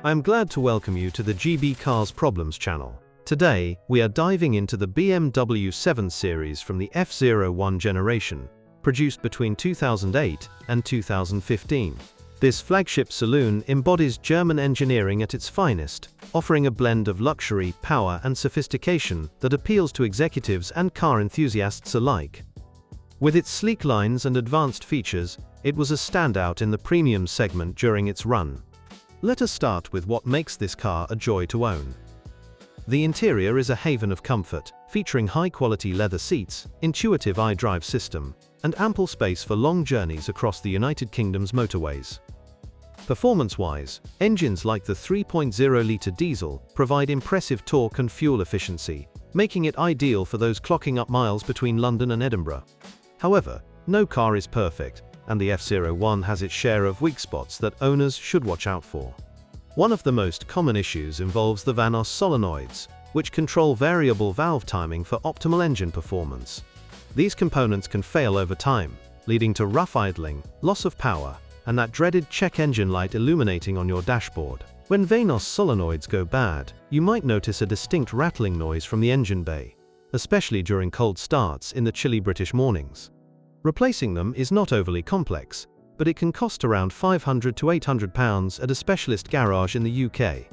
I'm glad to welcome you to the GB Cars Problems channel. Today, we are diving into the BMW 7 Series from the F01 generation, produced between 2008 and 2015. This flagship saloon embodies German engineering at its finest, offering a blend of luxury, power, and sophistication that appeals to executives and car enthusiasts alike. With its sleek lines and advanced features, it was a standout in the premium segment during its run. Let us start with what makes this car a joy to own. The interior is a haven of comfort, featuring high-quality leather seats, intuitive iDrive system, and ample space for long journeys across the United Kingdom's motorways. Performance-wise, engines like the 3.0-litre diesel provide impressive torque and fuel efficiency, making it ideal for those clocking up miles between London and Edinburgh. However, no car is perfect, and the F01 has its share of weak spots that owners should watch out for. One of the most common issues involves the VANOS solenoids, which control variable valve timing for optimal engine performance. These components can fail over time, leading to rough idling, loss of power, and that dreaded check engine light illuminating on your dashboard. When VANOS solenoids go bad, you might notice a distinct rattling noise from the engine bay, especially during cold starts in the chilly British mornings. Replacing them is not overly complex, but it can cost around £500 to £800 at a specialist garage in the UK.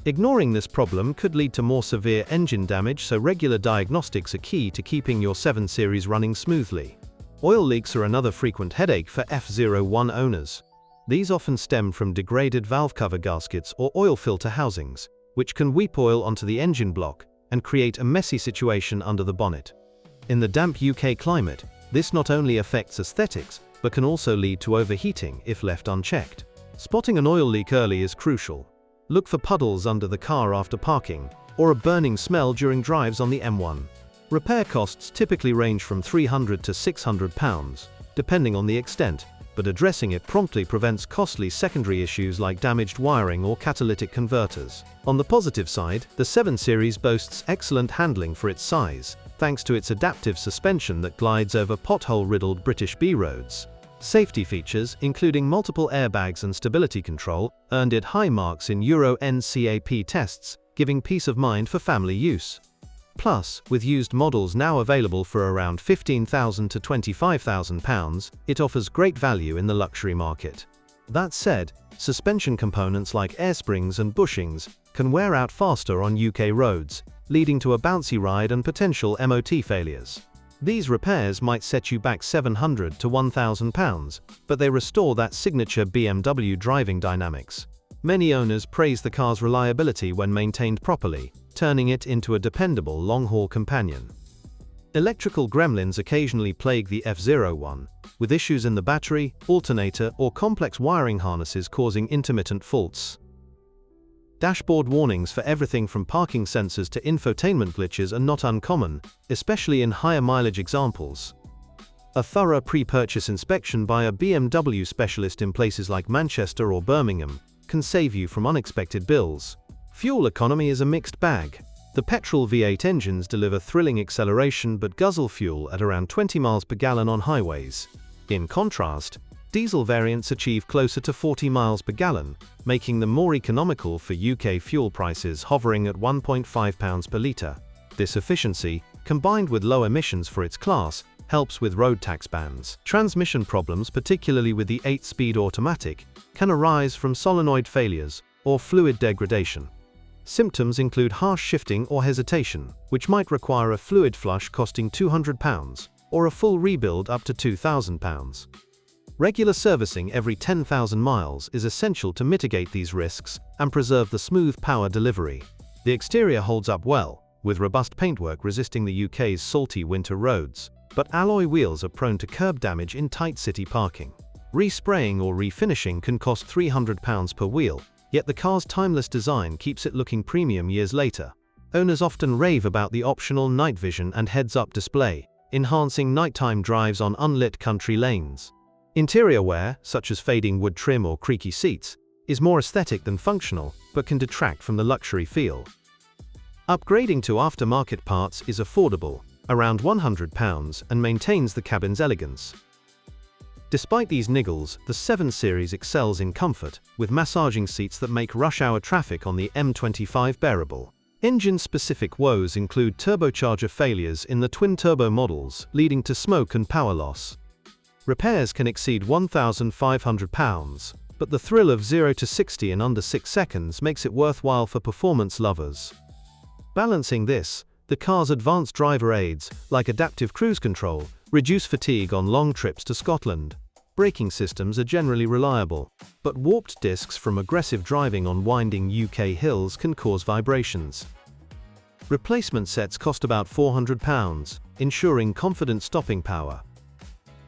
Ignoring this problem could lead to more severe engine damage, so regular diagnostics are key to keeping your 7 Series running smoothly. Oil leaks are another frequent headache for F01 owners. These often stem from degraded valve cover gaskets or oil filter housings, which can weep oil onto the engine block and create a messy situation under the bonnet. In the damp UK climate, this not only affects aesthetics, but can also lead to overheating if left unchecked. Spotting an oil leak early is crucial. Look for puddles under the car after parking, or a burning smell during drives on the M1. Repair costs typically range from £300 to £600, depending on the extent, but addressing it promptly prevents costly secondary issues like damaged wiring or catalytic converters. On the positive side, the 7 Series boasts excellent handling for its size, thanks to its adaptive suspension that glides over pothole-riddled British B roads. Safety features, including multiple airbags and stability control, earned it high marks in Euro NCAP tests, giving peace of mind for family use. Plus, with used models now available for around £15,000 to £25,000, it offers great value in the luxury market. That said, suspension components like air springs and bushings can wear out faster on UK roads, leading to a bouncy ride and potential MOT failures. These repairs might set you back £700 to £1,000, but they restore that signature BMW driving dynamics. Many owners praise the car's reliability when maintained properly, turning it into a dependable long-haul companion. Electrical gremlins occasionally plague the F01, with issues in the battery, alternator, or complex wiring harnesses causing intermittent faults. Dashboard warnings for everything from parking sensors to infotainment glitches are not uncommon, especially in higher mileage examples. A thorough pre-purchase inspection by a BMW specialist in places like Manchester or Birmingham can save you from unexpected bills. Fuel economy is a mixed bag. The petrol V8 engines deliver thrilling acceleration but guzzle fuel at around 20 miles per gallon on highways. In contrast, diesel variants achieve closer to 40 miles per gallon, making them more economical for UK fuel prices hovering at £1.5 per litre. This efficiency, combined with low emissions for its class, helps with road tax bans. Transmission problems, particularly with the 8-speed automatic, can arise from solenoid failures or fluid degradation. Symptoms include harsh shifting or hesitation, which might require a fluid flush costing £200, or a full rebuild up to £2,000. Regular servicing every 10,000 miles is essential to mitigate these risks and preserve the smooth power delivery. The exterior holds up well, with robust paintwork resisting the UK's salty winter roads, but alloy wheels are prone to curb damage in tight city parking. Respraying or refinishing can cost £300 per wheel, yet the car's timeless design keeps it looking premium years later. Owners often rave about the optional night vision and heads-up display, enhancing nighttime drives on unlit country lanes. Interior wear, such as fading wood trim or creaky seats, is more aesthetic than functional, but can detract from the luxury feel. Upgrading to aftermarket parts is affordable, around £100, and maintains the cabin's elegance. Despite these niggles, the 7 Series excels in comfort, with massaging seats that make rush-hour traffic on the M25 bearable. Engine-specific woes include turbocharger failures in the twin-turbo models, leading to smoke and power loss. Repairs can exceed £1,500, but the thrill of 0 to 60 in under 6 seconds makes it worthwhile for performance lovers. Balancing this, the car's advanced driver aids, like adaptive cruise control, reduce fatigue on long trips to Scotland. Braking systems are generally reliable, but warped discs from aggressive driving on winding UK hills can cause vibrations. Replacement sets cost about £400, ensuring confident stopping power.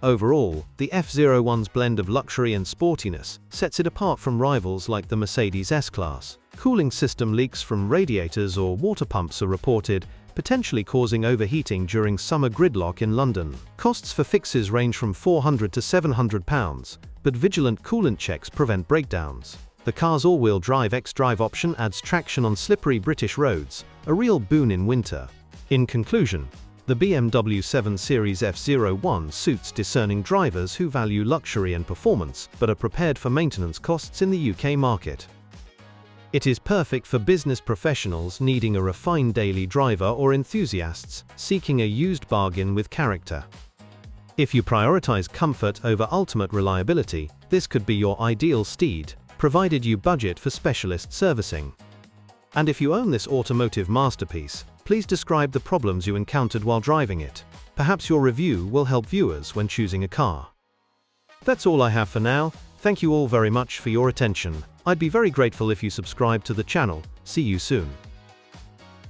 Overall, the F01's blend of luxury and sportiness sets it apart from rivals like the Mercedes S-Class. Cooling system leaks from radiators or water pumps are reported, potentially causing overheating during summer gridlock in London. Costs for fixes range from £400 to £700, but vigilant coolant checks prevent breakdowns. The car's all-wheel drive X-Drive option adds traction on slippery British roads, a real boon in winter. In conclusion, the BMW 7 Series F01 suits discerning drivers who value luxury and performance but are prepared for maintenance costs in the UK market. It is perfect for business professionals needing a refined daily driver or enthusiasts seeking a used bargain with character. If you prioritize comfort over ultimate reliability, this could be your ideal steed, provided you budget for specialist servicing. And if you own this automotive masterpiece, please describe the problems you encountered while driving it. Perhaps your review will help viewers when choosing a car. That's all I have for now. Thank you all very much for your attention. I'd be very grateful if you subscribe to the channel. See you soon.